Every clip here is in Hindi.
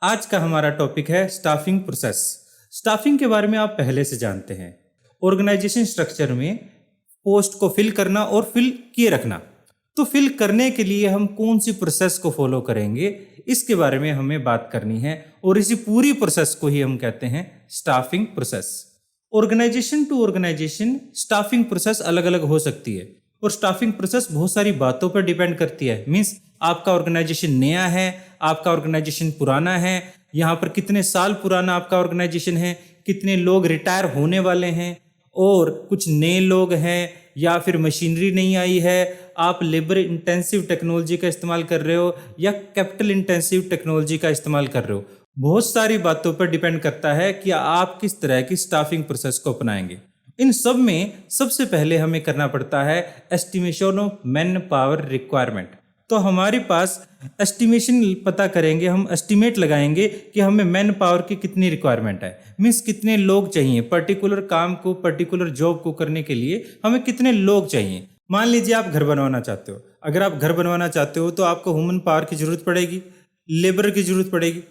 आज का हमारा टॉपिक है स्टाफिंग प्रोसेस। स्टाफिंग के बारे में आप पहले से जानते हैं। ऑर्गेनाइजेशन स्ट्रक्चर में पोस्ट को फिल करना और फिल किए रखना। तो फिल करने के लिए हम कौन सी प्रोसेस को फॉलो करेंगे, इसके बारे में हमें बात करनी है और इसी पूरी प्रोसेस को ही हम कहते हैं staffing process. Organisation to organisation staffing process अलग अलग हो सकती है और स्टाफिंग प्रोसेस बहुत सारी बातों पर डिपेंड करती है। मीन्स आपका ऑर्गेनाइजेशन नया है, आपका ऑर्गेनाइजेशन पुराना है, यहाँ पर कितने साल पुराना आपका ऑर्गेनाइजेशन है, कितने लोग रिटायर होने वाले हैं और कुछ नए लोग हैं, या फिर मशीनरी नहीं आई है, आप लेबर इंटेंसिव टेक्नोलॉजी का इस्तेमाल कर रहे हो या कैपिटल इंटेंसिव टेक्नोलॉजी का इस्तेमाल कर रहे हो। बहुत सारी बातों पर डिपेंड करता है कि आप किस तरह की स्टाफिंग प्रोसेस को अपनाएंगे। इन सब में सबसे पहले हमें करना पड़ता है estimation of man power requirement. तो हमारे पास एस्टिमेशन पता करेंगे, हम एस्टिमेट लगाएंगे कि हमें मैन पावर की कितनी रिक्वायरमेंट है। मीन्स कितने लोग चाहिए पर्टिकुलर काम को, पर्टिकुलर जॉब को करने के लिए हमें कितने लोग चाहिए। मान लीजिए आप घर बनवाना चाहते हो। अगर आप घर बनवाना चाहते हो तो आपको ह्यूमन पावर की जरूरत पड़ेगी, लेबर की जरूरत पड़ेगी।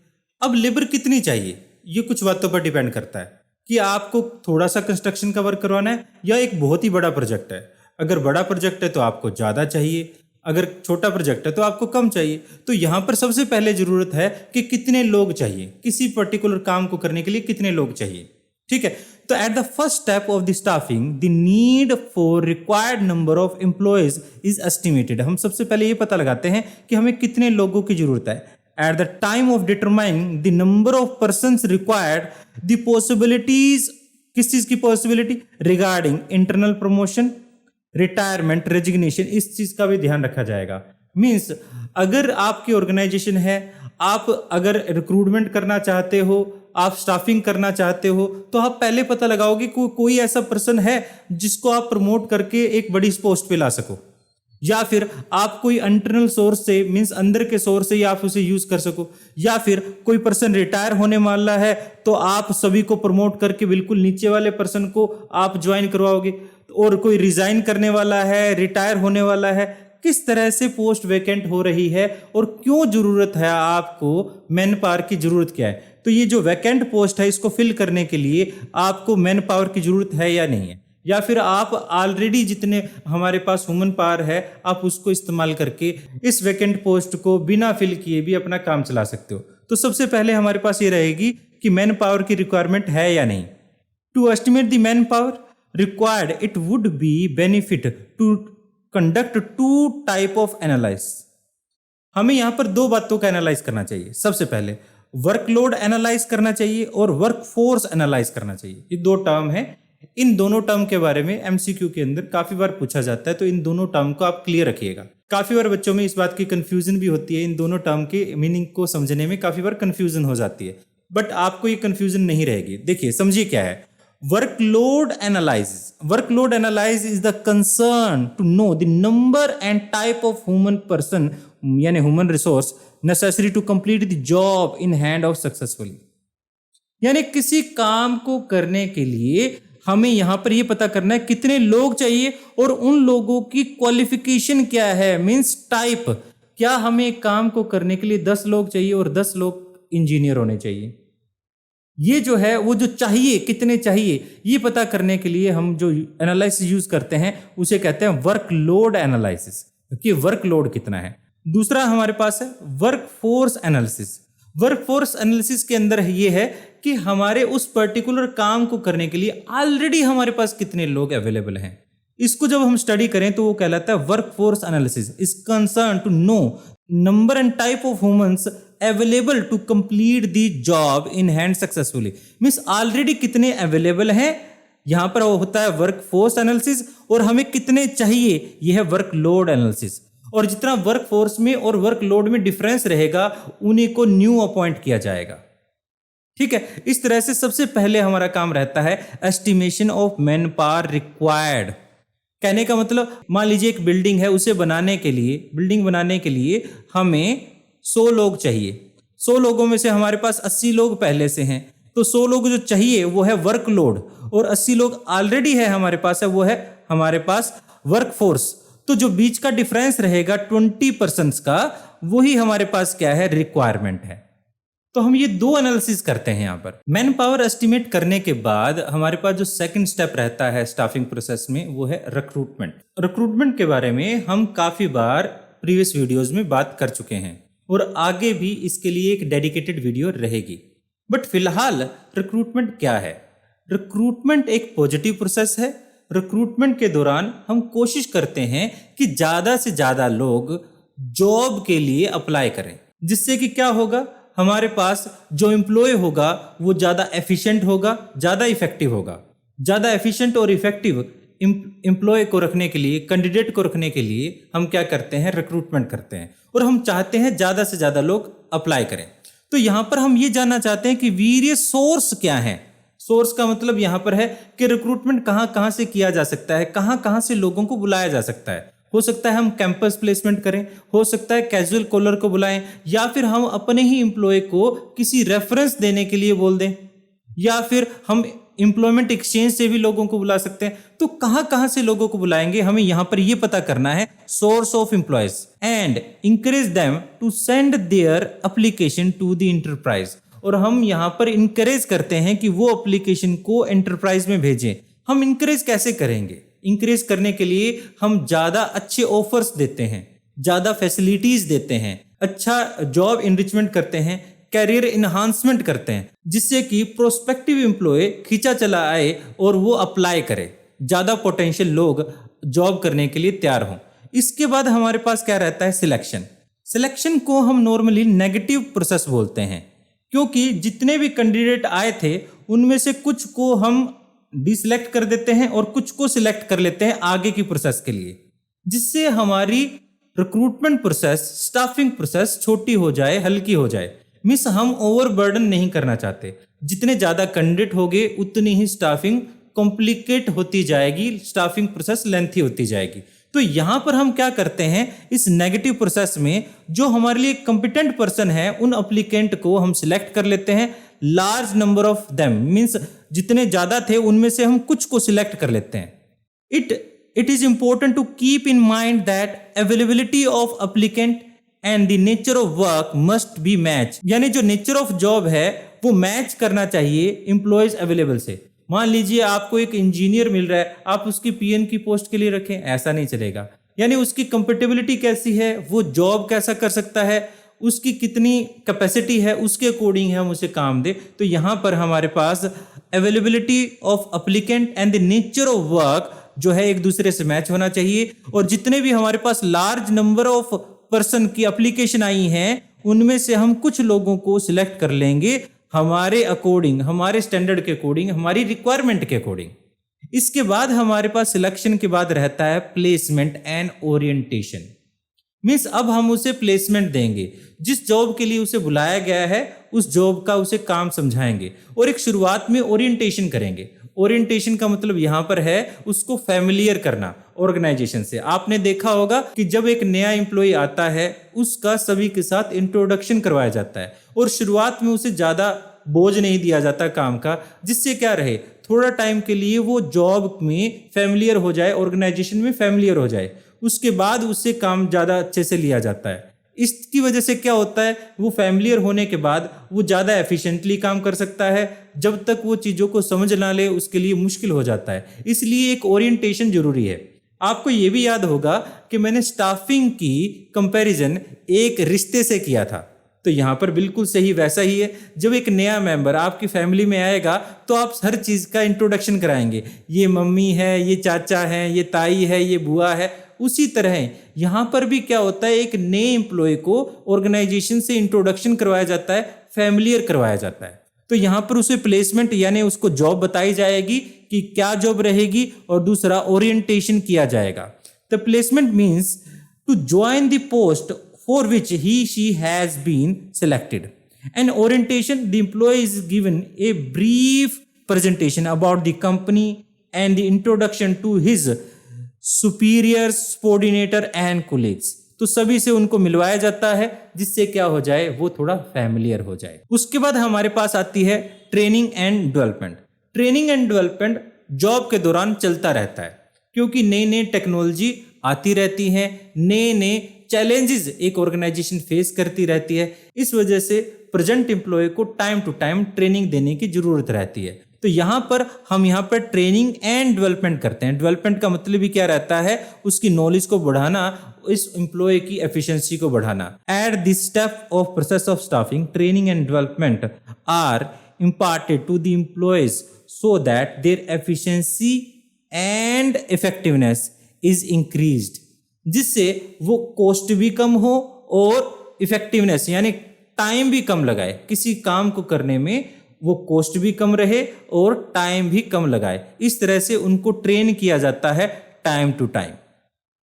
अब लेबर कितनी चाहिए ये कुछ बातों पर डिपेंड करता है कि आपको थोड़ा सा कंस्ट्रक्शन का वर्क करवाना है या एक बहुत ही बड़ा प्रोजेक्ट है। अगर बड़ा प्रोजेक्ट है तो आपको ज़्यादा चाहिए, अगर छोटा प्रोजेक्ट है तो आपको कम चाहिए। तो यहाँ पर सबसे पहले ज़रूरत है कि कितने लोग चाहिए, किसी पर्टिकुलर काम को करने के लिए कितने लोग चाहिए। ठीक है, तो at the first step of the staffing the need for required number of employees is estimated. हम सबसे पहले ये पता लगाते हैं कि हमें कितने लोगों की जरूरत है। At the time of determining the number of persons required, the possibilities, किस चीज की possibility, regarding internal promotion, retirement, resignation, इस चीज का भी ध्यान रखा जाएगा। मीन्स अगर आपकी ऑर्गेनाइजेशन है, आप अगर रिक्रूटमेंट करना चाहते हो, आप स्टाफिंग करना चाहते हो, तो आप पहले पता लगाओगे कि कोई ऐसा पर्सन है जिसको आप प्रमोट करके एक बड़ी पोस्ट पे ला सको, या फिर आप कोई इंटरनल सोर्स से, मींस अंदर के सोर्स से आप उसे यूज कर सको, या फिर कोई पर्सन रिटायर होने वाला है तो आप सभी को प्रमोट करके बिल्कुल नीचे वाले पर्सन को आप ज्वाइन करवाओगे, और कोई रिजाइन करने वाला है, रिटायर होने वाला है। किस तरह से पोस्ट वैकेंट हो रही है और क्यों जरूरत है, आपको मैन पावर की जरूरत क्या है। तो ये जो वैकेंट पोस्ट है इसको फिल करने के लिए आपको मैन पावर की जरूरत है या नहीं है, या फिर आप ऑलरेडी जितने हमारे पास ह्यूमन पावर है आप उसको इस्तेमाल करके इस वैकेंट पोस्ट को बिना फिल किए भी अपना काम चला सकते हो। तो सबसे पहले हमारे पास ये रहेगी कि मैन पावर की रिक्वायरमेंट है या नहीं। To estimate the man power required it would be benefit to conduct two type of analyse. हमें यहाँ पर दो बातों का एनालाइज करना चाहिए। सबसे पहले वर्कलोड एनालाइज करना चाहिए और वर्कफोर्स एनालाइज करना चाहिए। ये दो टर्म है। इन दोनों टर्म के बारे में एमसीक्यू के अंदर काफी बार पूछा जाता है, तो इन दोनों टर्म को आप क्लियर रखिएगा। काफी बार बच्चों में इस बात की कंफ्यूजन भी होती है, इन दोनों टर्म के मीनिंग को समझने में काफी बार कंफ्यूजन हो जाती है, बट आपको ये कंफ्यूजन नहीं रहेगी। देखिए समझिए क्या है workload analysis. Workload analysis is the concern to know the number and type of human person, यानी human resource necessary to complete the job in hand of successfully. यानी किसी काम को करने के लिए हमें यहां पर यह पता करना है कितने लोग चाहिए और उन लोगों की क्वालिफिकेशन क्या है, मींस टाइप। क्या हमें काम को करने के लिए 10 लोग चाहिए और 10 लोग इंजीनियर होने चाहिए। ये जो है वो जो चाहिए, कितने चाहिए, ये पता करने के लिए हम जो एनालिसिस यूज करते हैं उसे कहते हैं वर्कलोड एनालिसिस, कि वर्कलोड कितना है। दूसरा हमारे पास है वर्कफोर्स एनालिसिस। वर्कफोर्स एनालिसिस के अंदर ये है कि हमारे उस पर्टिकुलर काम को करने के लिए ऑलरेडी हमारे पास कितने लोग अवेलेबल हैं। इसको जब हम स्टडी करें तो वो कहलाता है workforce analysis. Is concern to know number and type of humans available to complete the job in hand successfully. Means already कितने अवेलेबल हैं, यहां पर होता है वर्कफोर्स एनालिसिस, और हमें कितने चाहिए यह है वर्कलोड एनालिसिस। और जितना वर्कफोर्स में और वर्कलोड में डिफरेंस रहेगा उन्हीं को न्यू अपॉइंट किया जाएगा। ठीक है, इस तरह से सबसे पहले हमारा काम रहता है estimation of man power required. कहने का मतलब मान लीजिए एक बिल्डिंग है, उसे बनाने के लिए, बिल्डिंग बनाने के लिए हमें 100 लोग चाहिए। 100 लोगों में से हमारे पास 80 लोग पहले से हैं, तो 100 लोग जो चाहिए वो है वर्कलोड, और 80 लोग ऑलरेडी है हमारे पास है, वो है हमारे पास वर्कफोर्स। तो जो बीच का डिफरेंस रहेगा 20% का, वही हमारे पास क्या है, रिक्वायरमेंट है। तो हम ये दो एनालिसिस करते हैं यहाँ पर। मैन पावर एस्टिमेट करने के बाद हमारे पास जो सेकंड स्टेप रहता है स्टाफिंग प्रोसेस में, वो है रिक्रूटमेंट। रिक्रूटमेंट के बारे में हम काफ़ी बार प्रीवियस वीडियोज़ में बात कर चुके हैं और आगे भी इसके लिए एक डेडिकेटेड वीडियो रहेगी। बट फिलहाल रिक्रूटमेंट क्या है? रिक्रूटमेंट एक पॉजिटिव प्रोसेस है। रिक्रूटमेंट के दौरान हम कोशिश करते हैं कि ज़्यादा से ज़्यादा लोग जॉब के लिए अप्लाई करें, जिससे कि क्या होगा, हमारे पास जो एम्प्लॉय होगा वो ज़्यादा एफिशिएंट होगा, ज़्यादा इफेक्टिव होगा। ज़्यादा एफिशिएंट और इफेक्टिव एम्प्लॉय को रखने के लिए, कैंडिडेट को रखने के लिए हम क्या करते हैं, रिक्रूटमेंट करते हैं और हम चाहते हैं ज़्यादा से ज़्यादा लोग अप्लाई करें। तो यहाँ पर हम ये जानना चाहते हैं कि वेरियस सोर्स क्या है। सोर्स का मतलब यहाँ पर है कि रिक्रूटमेंट कहाँ कहाँ से किया जा सकता है, कहाँ कहाँ से लोगों को बुलाया जा सकता है। हो सकता है हम कैंपस प्लेसमेंट करें, हो सकता है कैजुअल कॉलर को बुलाएं, या फिर हम अपने ही एम्प्लॉय को किसी रेफरेंस देने के लिए बोल दें, या फिर हम एम्प्लॉयमेंट एक्सचेंज से भी लोगों को बुला सकते हैं। तो कहाँ कहाँ से लोगों को बुलाएंगे, हमें यहाँ पर ये पता करना है source of employees and encourage them to send their application to the enterprise. और हम यहाँ पर इंकरेज करते हैं कि वो एप्लीकेशन को एंटरप्राइज में भेजें। हम इंकरेज कैसे करेंगे? इंकरेज करने के लिए हम ज़्यादा अच्छे ऑफर्स देते हैं, ज़्यादा फैसिलिटीज देते हैं, अच्छा जॉब इनरिचमेंट करते हैं, कैरियर इन्हांसमेंट करते हैं, जिससे कि प्रोस्पेक्टिव एम्प्लॉय खींचा चला आए और वो अप्लाई करे, ज़्यादा पोटेंशियल लोग जॉब करने के लिए तैयार हों। इसके बाद हमारे पास क्या रहता है, सिलेक्शन। सिलेक्शन को हम नॉर्मली नेगेटिव प्रोसेस बोलते हैं, क्योंकि जितने भी कैंडिडेट आए थे उनमें से कुछ को हम डिसलेक्ट कर देते हैं और कुछ को सिलेक्ट कर लेते हैं आगे की प्रोसेस के लिए, जिससे हमारी रिक्रूटमेंट प्रोसेस, स्टाफिंग प्रोसेस छोटी हो जाए, हल्की हो जाए। मिस हम ओवरबर्डन नहीं करना चाहते। जितने ज़्यादा कैंडिडेट होंगे उतनी ही स्टाफिंग कॉम्प्लिकेट होती जाएगी, स्टाफिंग प्रोसेस लेंथी होती जाएगी। तो यहाँ पर हम क्या करते हैं, इस नेगेटिव प्रोसेस में जो हमारे लिए कंपिटेंट पर्सन है उन अप्लीकेंट को हम सिलेक्ट कर लेते हैं। Large number of them means जितने ज़्यादा थे उनमें से हम कुछ को सिलेक्ट कर लेते हैं। It is important to keep in mind that availability of applicant and the nature of work must be match. यानी जो नेचर ऑफ जॉब है वो मैच करना चाहिए एम्प्लॉयज अवेलेबल से। मान लीजिए आपको एक इंजीनियर मिल रहा है, आप उसकी पीएन की पोस्ट के लिए रखें, ऐसा नहीं चलेगा। यानी उसकी कंपेटेबिलिटी कैसी है, वो जॉब कैसा कर सकता है, उसकी कितनी कैपेसिटी है, उसके अकॉर्डिंग हम उसे काम दे। तो यहाँ पर हमारे पास availability of applicant and the nature of work जो है एक दूसरे से मैच होना चाहिए। और जितने भी हमारे पास लार्ज नंबर ऑफ पर्सन की एप्लीकेशन आई हैं उनमें से हम कुछ लोगों को सिलेक्ट कर लेंगे हमारे अकॉर्डिंग, हमारे स्टैंडर्ड के अकॉर्डिंग, हमारी रिक्वायरमेंट के अकॉर्डिंग। इसके बाद हमारे पास सिलेक्शन के बाद रहता है प्लेसमेंट एंड ओरिएंटेशन। मीन्स अब हम उसे प्लेसमेंट देंगे, जिस जॉब के लिए उसे बुलाया गया है उस जॉब का उसे काम समझाएंगे और एक शुरुआत में ओरिएंटेशन करेंगे। ओरिएंटेशन का मतलब यहाँ पर है उसको फैमिलियर करना ऑर्गेनाइजेशन से। आपने देखा होगा कि जब एक नया एम्प्लॉय आता है उसका सभी के साथ इंट्रोडक्शन करवाया जाता है और शुरुआत में उसे ज़्यादा बोझ नहीं दिया जाता काम का, जिससे क्या रहे, थोड़ा टाइम के लिए वो जॉब में फैमिलियर हो जाए, ऑर्गेनाइजेशन में फैमिलियर हो जाए। उसके बाद उससे काम ज़्यादा अच्छे से लिया जाता है। इसकी वजह से क्या होता है, वो फैमिलियर होने के बाद वो ज़्यादा एफिशिएंटली काम कर सकता है। जब तक वो चीज़ों को समझ ना ले उसके लिए मुश्किल हो जाता है। इसलिए एक ओरिएंटेशन जरूरी है। आपको ये भी याद होगा कि मैंने स्टाफिंग की कंपैरिजन एक रिश्ते से किया था, तो यहाँ पर बिल्कुल सही वैसा ही है। जब एक नया मेंबर आपकी फैमिली में आएगा तो आप हर चीज़ का इंट्रोडक्शन कराएंगे, ये मम्मी है, ये चाचा है, ये ताई है, ये बुआ है। उसी तरह यहाँ पर भी क्या होता है, एक नए एम्प्लॉय को ऑर्गेनाइजेशन से इंट्रोडक्शन करवाया जाता है, फैमिलियर करवाया जाता है। तो यहाँ पर उसे प्लेसमेंट यानी उसको जॉब बताई जाएगी कि क्या जॉब रहेगी, और दूसरा ओरिएंटेशन किया जाएगा। The placement means to join the post for which she has been selected. And orientation, the employee is given a brief presentation about the company and the introduction to his superiors, subordinator and colleagues. तो सभी से उनको मिलवाया जाता है जिससे क्या हो जाए, वो थोड़ा फैमिलियर हो जाए। उसके बाद हमारे पास आती है training and development. Training and development job के दौरान चलता रहता है, क्योंकि नई नई टेक्नोलॉजी आती रहती है, नए नए चैलेंजेस एक ऑर्गेनाइजेशन फेस करती रहती है। इस वजह से प्रेजेंट एम्प्लॉय को टाइम टू टाइम ट्रेनिंग देने की जरूरत रहती है। तो यहाँ पर ट्रेनिंग एंड डेवलपमेंट करते हैं। डेवलपमेंट का मतलब भी क्या रहता है, उसकी नॉलेज को बढ़ाना, इस एम्प्लॉय की एफिशिएंसी को बढ़ाना। At this step of process of staffing, training and development are imparted to the employees so that their efficiency and effectiveness is increased, जिससे वो कॉस्ट भी कम हो और इफेक्टिवनेस यानी टाइम भी कम लगाए। किसी काम को करने में वो कॉस्ट भी कम रहे और टाइम भी कम लगाए। इस तरह से उनको ट्रेन किया जाता है टाइम टू टाइम।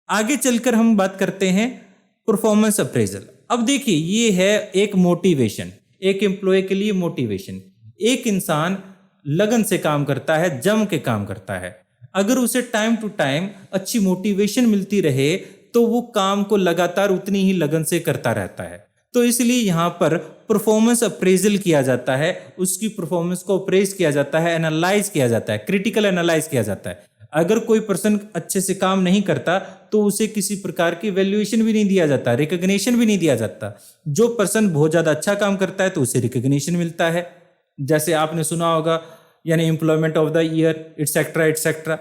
आगे चलकर हम बात करते हैं परफॉर्मेंस अप्रेजल। अब देखिए, ये है एक मोटिवेशन, एक एम्प्लॉय के लिए मोटिवेशन। एक इंसान लगन से काम करता है, जम के काम करता है। अगर उसे टाइम टू टाइम अच्छी मोटिवेशन मिलती रहे तो वो काम को लगातार उतनी ही लगन से करता रहता है। तो इसलिए यहाँ पर परफॉर्मेंस अप्रेजल किया जाता है, उसकी परफॉर्मेंस को अप्रेज किया जाता है, एनालाइज किया जाता है, क्रिटिकल एनालाइज किया जाता है। अगर कोई पर्सन अच्छे से काम नहीं करता तो उसे किसी प्रकार की वैल्यूएशन भी नहीं दिया जाता, रिकॉग्निशन भी नहीं दिया जाता। जो पर्सन बहुत ज़्यादा अच्छा काम करता है तो उसे रिकॉग्निशन मिलता है, जैसे आपने सुना होगा, यानी employment of the year etcetera etcetera.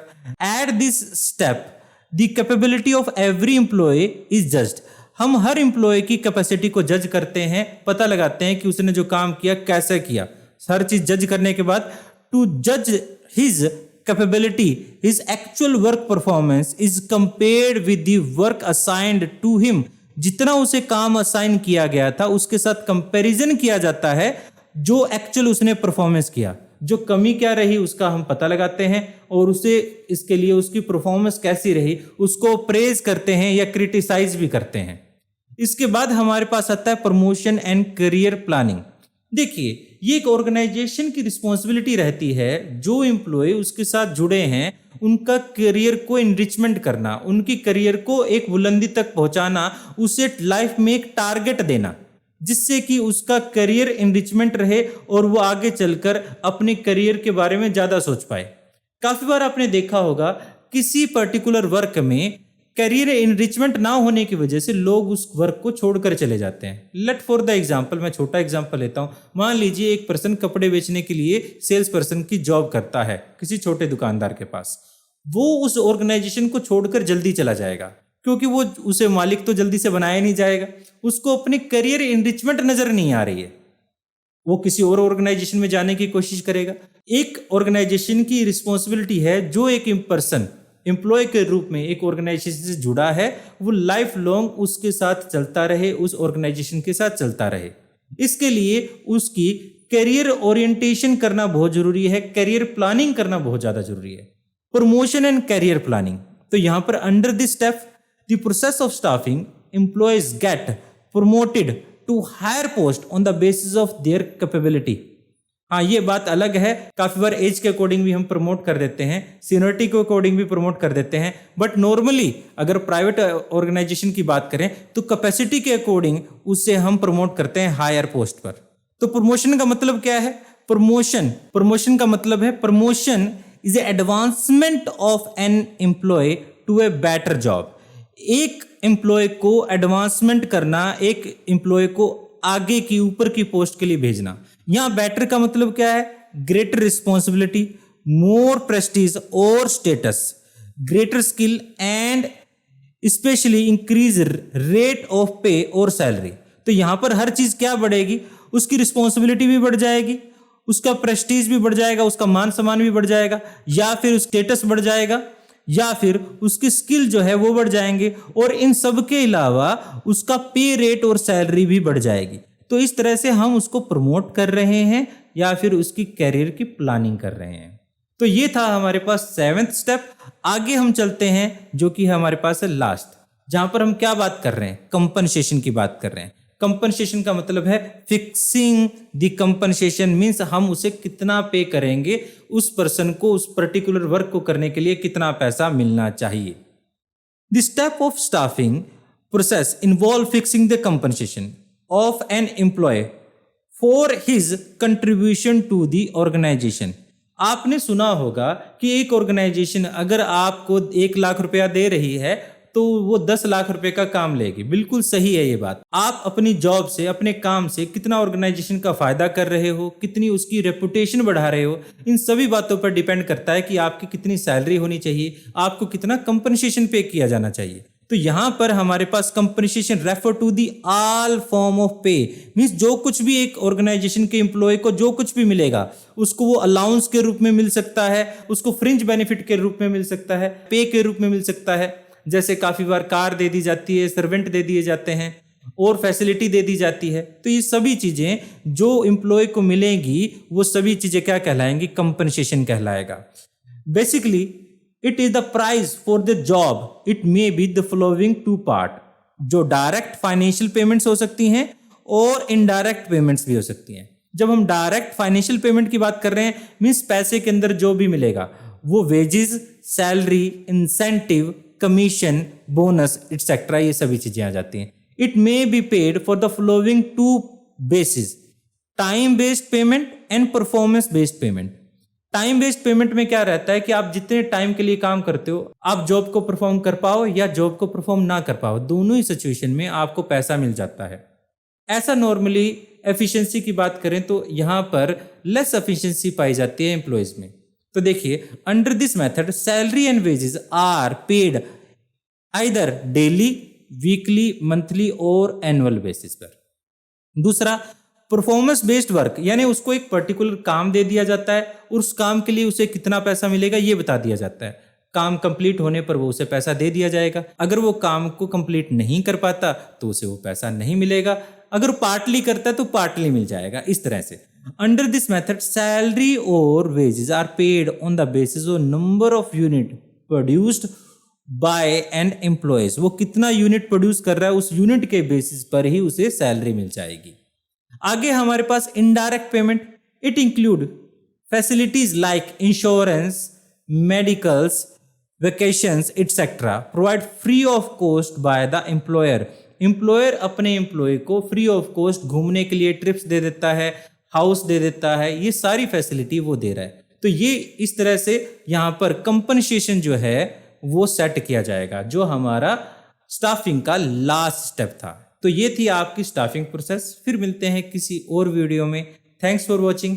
At this step the capability of every employee is judged. हम हर एम्प्लॉय की कैपेसिटी को जज करते हैं, पता लगाते हैं कि उसने जो काम किया कैसे किया। हर चीज जज करने के बाद टू जज his capability, his actual work performance is compared with the work assigned to him. जितना उसे काम असाइन किया गया था उसके साथ कंपैरिजन किया जाता है जो एक्चुअल उसने परफॉर्मेंस किया। जो कमी क्या रही उसका हम पता लगाते हैं और उसे इसके लिए उसकी परफॉर्मेंस कैसी रही उसको प्रेज करते हैं या क्रिटिसाइज भी करते हैं। इसके बाद हमारे पास आता है प्रमोशन एंड करियर प्लानिंग। देखिए, ये एक ऑर्गेनाइजेशन की रिस्पॉन्सिबिलिटी रहती है, जो एम्प्लॉय उसके साथ जुड़े हैं उनका करियर को इनरिचमेंट करना, उनकी करियर को एक बुलंदी तक पहुंचाना, उसे लाइफ में एक टारगेट देना जिससे कि उसका करियर इनरिचमेंट रहे और वो आगे चलकर अपने करियर के बारे में ज़्यादा सोच पाए। काफ़ी बार आपने देखा होगा किसी पर्टिकुलर वर्क में करियर इनरिचमेंट ना होने की वजह से लोग उस वर्क को छोड़कर चले जाते हैं। लेट फॉर द एग्जांपल, मैं छोटा एग्जांपल लेता हूँ। मान लीजिए एक पर्सन कपड़े बेचने के लिए सेल्स पर्सन की जॉब करता है किसी छोटे दुकानदार के पास। वो उस ऑर्गेनाइजेशन को छोड़कर जल्दी चला जाएगा क्योंकि वो उसे मालिक तो जल्दी से बनाया नहीं जाएगा, उसको अपनी करियर इनरिचमेंट नजर नहीं आ रही है, वो किसी और ऑर्गेनाइजेशन में जाने की कोशिश करेगा। एक ऑर्गेनाइजेशन की रिस्पॉन्सिबिलिटी है, जो एक पर्सन एम्प्लॉय के रूप में एक ऑर्गेनाइजेशन से जुड़ा है वो लाइफ लॉन्ग उसके साथ चलता रहे, उस ऑर्गेनाइजेशन के साथ चलता रहे। इसके लिए उसकी करियर ओरिएंटेशन करना बहुत जरूरी है, करियर प्लानिंग करना बहुत ज्यादा जरूरी है। प्रमोशन एंड करियर प्लानिंग, तो यहां पर under this step the process of staffing, employees get promoted to higher post on the basis of their capability। हाँ, ये बात अलग है। काफी बार एज के अकॉर्डिंग भी हम प्रमोट कर देते हैं, सीनियरिटी के अकॉर्डिंग भी प्रमोट कर देते हैं, बट नॉर्मली अगर प्राइवेट ऑर्गेनाइजेशन की बात करें तो कैपेसिटी के अकॉर्डिंग उससे हम प्रमोट करते हैं हायर पोस्ट पर। तो प्रमोशन का मतलब क्या है? प्रमोशन का मतलब है promotion is advancement of an employee to a better job. एक एम्प्लॉय को एडवांसमेंट करना, एक एम्प्लॉय को आगे की ऊपर की पोस्ट के लिए भेजना। यहां बेटर का मतलब क्या है? ग्रेटर रिस्पॉन्सिबिलिटी, मोर प्रेस्टीज और status, greater skill and specially increase rate of पे और सैलरी। तो यहां पर हर चीज क्या बढ़ेगी? उसकी रिस्पॉन्सिबिलिटी भी बढ़ जाएगी, उसका प्रेस्टीज भी बढ़ जाएगा, उसका मान सम्मान भी बढ़ जाएगा, या फिर स्टेटस बढ़ जाएगा, या फिर उसकी स्किल जो है वो बढ़ जाएंगे, और इन सब के अलावा उसका पे रेट और सैलरी भी बढ़ जाएगी। तो इस तरह से हम उसको प्रमोट कर रहे हैं या फिर उसकी कैरियर की प्लानिंग कर रहे हैं। तो ये था हमारे पास 7th स्टेप। आगे हम चलते हैं जो कि हमारे पास है लास्ट, जहां पर हम क्या बात कर रहे हैं? कंपनसेशन की बात कर रहे हैं। कंपनसेशन का मतलब है फिक्सिंग द कंपनसेशन, मीन्स हम उसे कितना पे करेंगे, उस पर्सन को उस पर्टिकुलर वर्क को करने के लिए कितना पैसा मिलना चाहिए। The step of staffing process involve fixing the compensation of an employee for his contribution to the organisation. आपने सुना होगा कि एक ऑर्गेनाइजेशन अगर आपको 1 लाख रुपया दे रही है तो वो 10 लाख रुपए का काम लेगी। बिल्कुल सही है ये बात। आप अपनी जॉब से, अपने काम से कितना ऑर्गेनाइजेशन का फायदा कर रहे हो, कितनी उसकी रेपुटेशन बढ़ा रहे हो, इन सभी बातों पर डिपेंड करता है कि आपकी कितनी सैलरी होनी चाहिए, आपको कितना कंपनसेशन पे किया जाना चाहिए। तो यहां पर हमारे पास compensation refer to the all form of pay, means जो कुछ भी एक ऑर्गेनाइजेशन के एम्प्लॉय को जो कुछ भी मिलेगा उसको वो अलाउंस के रूप में मिल सकता है, उसको फ्रिंज बेनिफिट के रूप में मिल सकता है, पे के रूप में मिल सकता है। जैसे काफी बार कार दे दी जाती है, सर्वेंट दे दिए जाते हैं और फैसिलिटी दे दी जाती है। तो ये सभी चीजें जो एम्प्लॉय को मिलेंगी वो सभी चीजें क्या कहलाएंगी? कंपनसेशन कहलाएगा। Basically it is the price for the job. It may be the following two part, जो डायरेक्ट फाइनेंशियल पेमेंट्स हो सकती हैं और इनडायरेक्ट पेमेंट्स भी हो सकती हैं। जब हम डायरेक्ट फाइनेंशियल पेमेंट की बात कर रहे हैं, मींस पैसे के अंदर जो भी मिलेगा वो wages, salary, incentive, commission, bonus etcetera, ये सभी चीजें आ जाती हैं। It may be paid for the following two basis, time based payment and performance based payment. Time based payment में क्या रहता है कि आप जितने टाइम के लिए काम करते हो, आप जॉब को परफॉर्म कर पाओ या जॉब को परफॉर्म ना कर पाओ, दोनों ही सिचुएशन में आपको पैसा मिल जाता है। ऐसा नॉर्मली एफिशिएंसी की बात करें तो यहां पर लेस एफिशिएंसी पाई जाती है एम्प्लॉयज में। तो देखिए, under this method salary and wages are paid either daily, weekly, monthly और एनुअल बेसिस पर। दूसरा, परफॉर्मेंस बेस्ड वर्क, यानी उसको एक पर्टिकुलर काम दे दिया जाता है और उस काम के लिए उसे कितना पैसा मिलेगा ये बता दिया जाता है। काम कंप्लीट होने पर वो उसे पैसा दे दिया जाएगा। अगर वो काम को कंप्लीट नहीं कर पाता तो उसे वो पैसा नहीं मिलेगा। अगर पार्टली करता है तो पार्टली मिल जाएगा। इस तरह से अंडर दिस मेथड सैलरी और wages are paid on the basis of number of unit produced by an employees. वो कितना यूनिट प्रोड्यूस कर रहा है उस यूनिट के बेसिस पर ही उसे सैलरी मिल जाएगी। आगे हमारे पास indirect payment. It include facilities like insurance, medicals, vacations etcetera provide free of cost by the employer. Employer अपने एम्प्लॉय को फ्री ऑफ कॉस्ट घूमने के लिए ट्रिप्स दे देता है, हाउस दे देता है, ये सारी फैसिलिटी वो दे रहा है। तो ये इस तरह से यहाँ पर कंपनसेशन जो है वो सेट किया जाएगा, जो हमारा स्टाफिंग का लास्ट स्टेप था। तो ये थी आपकी स्टाफिंग प्रोसेस। फिर मिलते हैं किसी और वीडियो में। Thanks for watching.